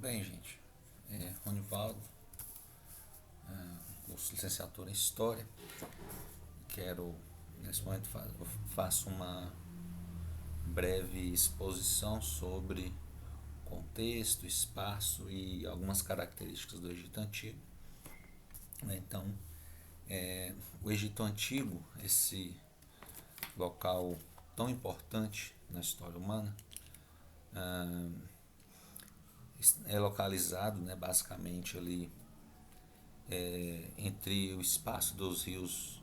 Bem, gente, Ronivaldo, curso de licenciatura em História. Quero, nesse momento, eu faço uma breve exposição sobre contexto, espaço e algumas características do Egito Antigo. Então, o Egito Antigo, esse local tão importante na história humana, é localizado, né, basicamente ali entre o espaço dos rios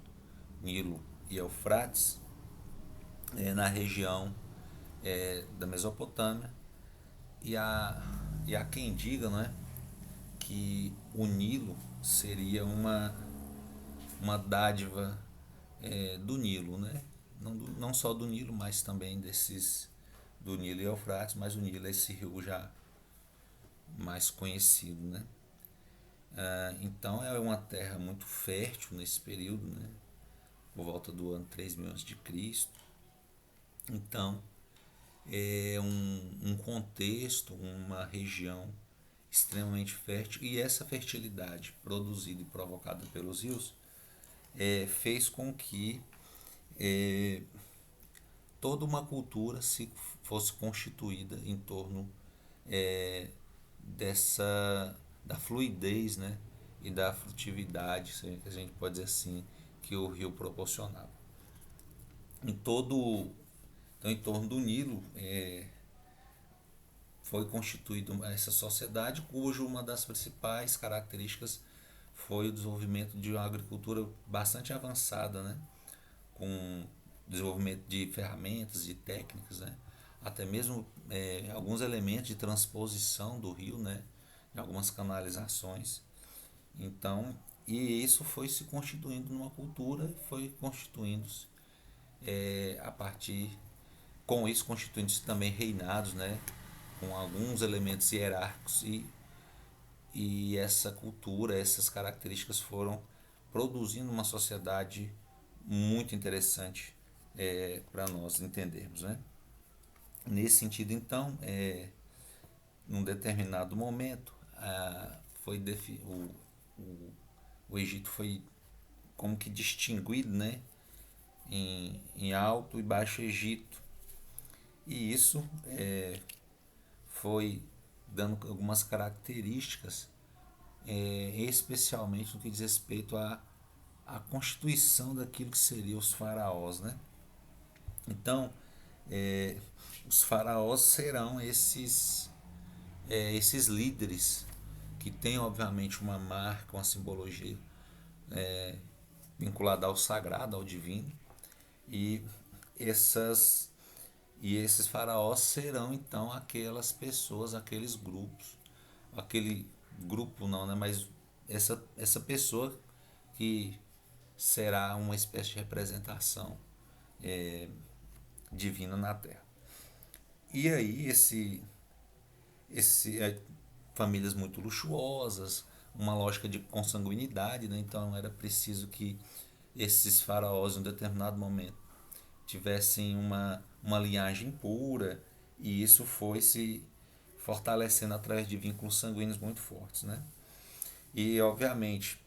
Nilo e Eufrates, na região da Mesopotâmia, e há quem diga, não é, que o Nilo seria uma dádiva do Nilo, né? Não só do Nilo, mas também desses do Nilo e Eufrates, mas o Nilo é esse rio já mais conhecido, né? Então é uma terra muito fértil nesse período, né? Por volta do ano 3000 a.C. Então é um contexto, uma região extremamente fértil, e essa fertilidade produzida e provocada pelos rios fez com que é, toda uma cultura se fosse constituída em torno dessa da fluidez, né, e da frutividade, se a gente pode dizer assim, que o rio proporcionava. Em todo então, em torno do Nilo foi constituída essa sociedade, cuja uma das principais características foi o desenvolvimento de uma agricultura bastante avançada, né? Com desenvolvimento de ferramentas, de técnicas, né? Até mesmo alguns elementos de transposição do rio, né? Em algumas canalizações. Então, e isso foi se constituindo numa cultura, foi constituindo-se a partir, com isso constituindo-se também reinados, né? Com alguns elementos hierárquicos, e essa cultura, essas características foram produzindo uma sociedade muito interessante para nós entendermos, né? Nesse sentido, então, num determinado momento, foi o, o Egito foi como que distinguido, né, em Alto e Baixo Egito, e isso foi dando algumas características, especialmente no que diz respeito à constituição daquilo que seriam os faraós, né? Então, é, os faraós serão esses líderes que têm, obviamente, uma marca, uma simbologia vinculada ao sagrado, ao divino, e essas e esses faraós serão então aquelas pessoas, aqueles grupos, aquele grupo não, né, mas essa pessoa que será uma espécie de representação divina na Terra. E aí esse famílias muito luxuosas, uma lógica de consanguinidade, né? Então era preciso que esses faraós em um determinado momento tivessem uma linhagem pura, e isso foi se fortalecendo através de vínculos sanguíneos muito fortes, né? E obviamente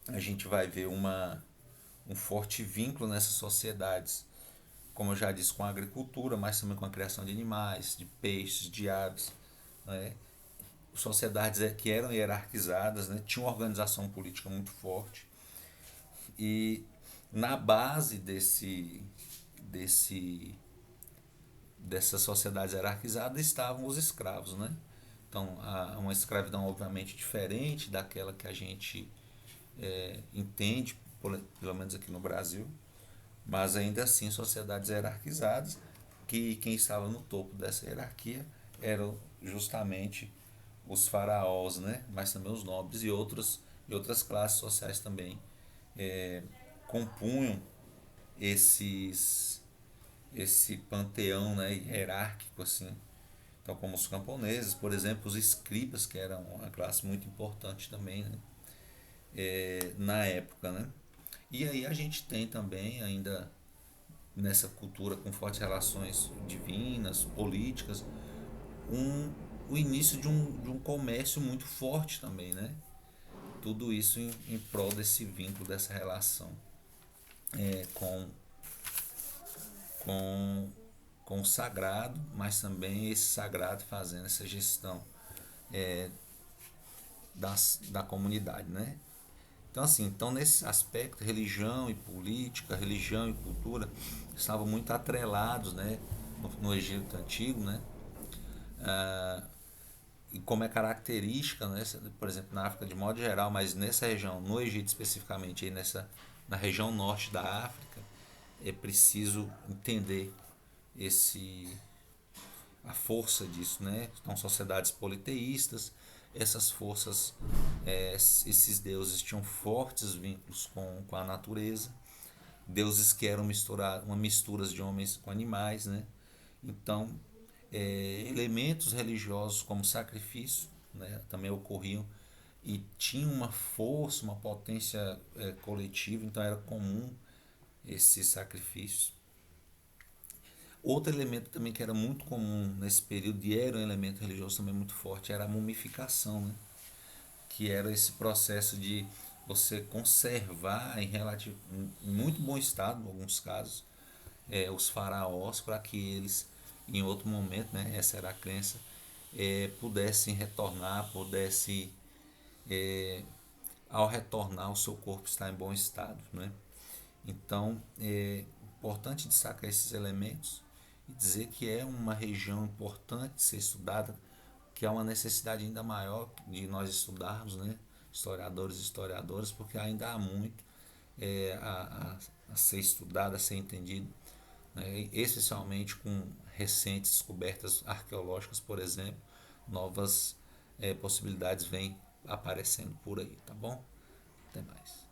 a gente vai ver um forte vínculo nessas sociedades, como eu já disse, com a agricultura, mas também com a criação de animais, de peixes, de aves, né? Sociedades que eram hierarquizadas, né? Tinham uma organização política muito forte, e na base desse dessas sociedades hierarquizadas estavam os escravos, né? Então, uma escravidão obviamente diferente daquela que a gente entende, pelo menos aqui no Brasil, mas ainda assim sociedades hierarquizadas, que quem estava no topo dessa hierarquia eram justamente os faraós, né? Mas também os nobres e outras classes sociais também compunham esses esse panteão, né, hierárquico assim. Então, como os camponeses, por exemplo, os escribas, que eram uma classe muito importante também, né, na época, né? E aí a gente tem também ainda nessa cultura com fortes relações divinas, políticas, um, o início de um comércio muito forte também, né? Tudo isso em prol desse vínculo, dessa relação é, com, com o sagrado, mas também esse sagrado fazendo essa gestão da comunidade, né? Então, assim, então nesse aspecto, religião e política, religião e cultura estavam muito atrelados, né, no Egito Antigo, né? E como é característica, né, por exemplo, na África de modo geral, mas nessa região, no Egito especificamente, aí na região norte da África, é preciso entender esse a força disso, né? São sociedades politeístas, essas forças, esses deuses tinham fortes vínculos com a natureza, deuses que eram uma misturas de homens com animais, né? Então, elementos religiosos como sacrifício, né, também ocorriam e tinham uma força, uma potência coletiva, então era comum esses sacrifícios. Outro elemento também que era muito comum nesse período e era um elemento religioso também muito forte era a mumificação, né? Que era esse processo de você conservar em muito bom estado, em alguns casos, os faraós para que eles, em outro momento, né, essa era a crença, pudessem retornar, ao retornar, o seu corpo estar em bom estado, né? Então, é importante destacar esses elementos e dizer que é uma região importante de ser estudada, que há uma necessidade ainda maior de nós estudarmos, né? Historiadores e historiadoras, porque ainda há muito a ser estudado, a ser entendido, né? Especialmente com recentes descobertas arqueológicas, por exemplo, novas possibilidades vêm aparecendo por aí, tá bom? Até mais.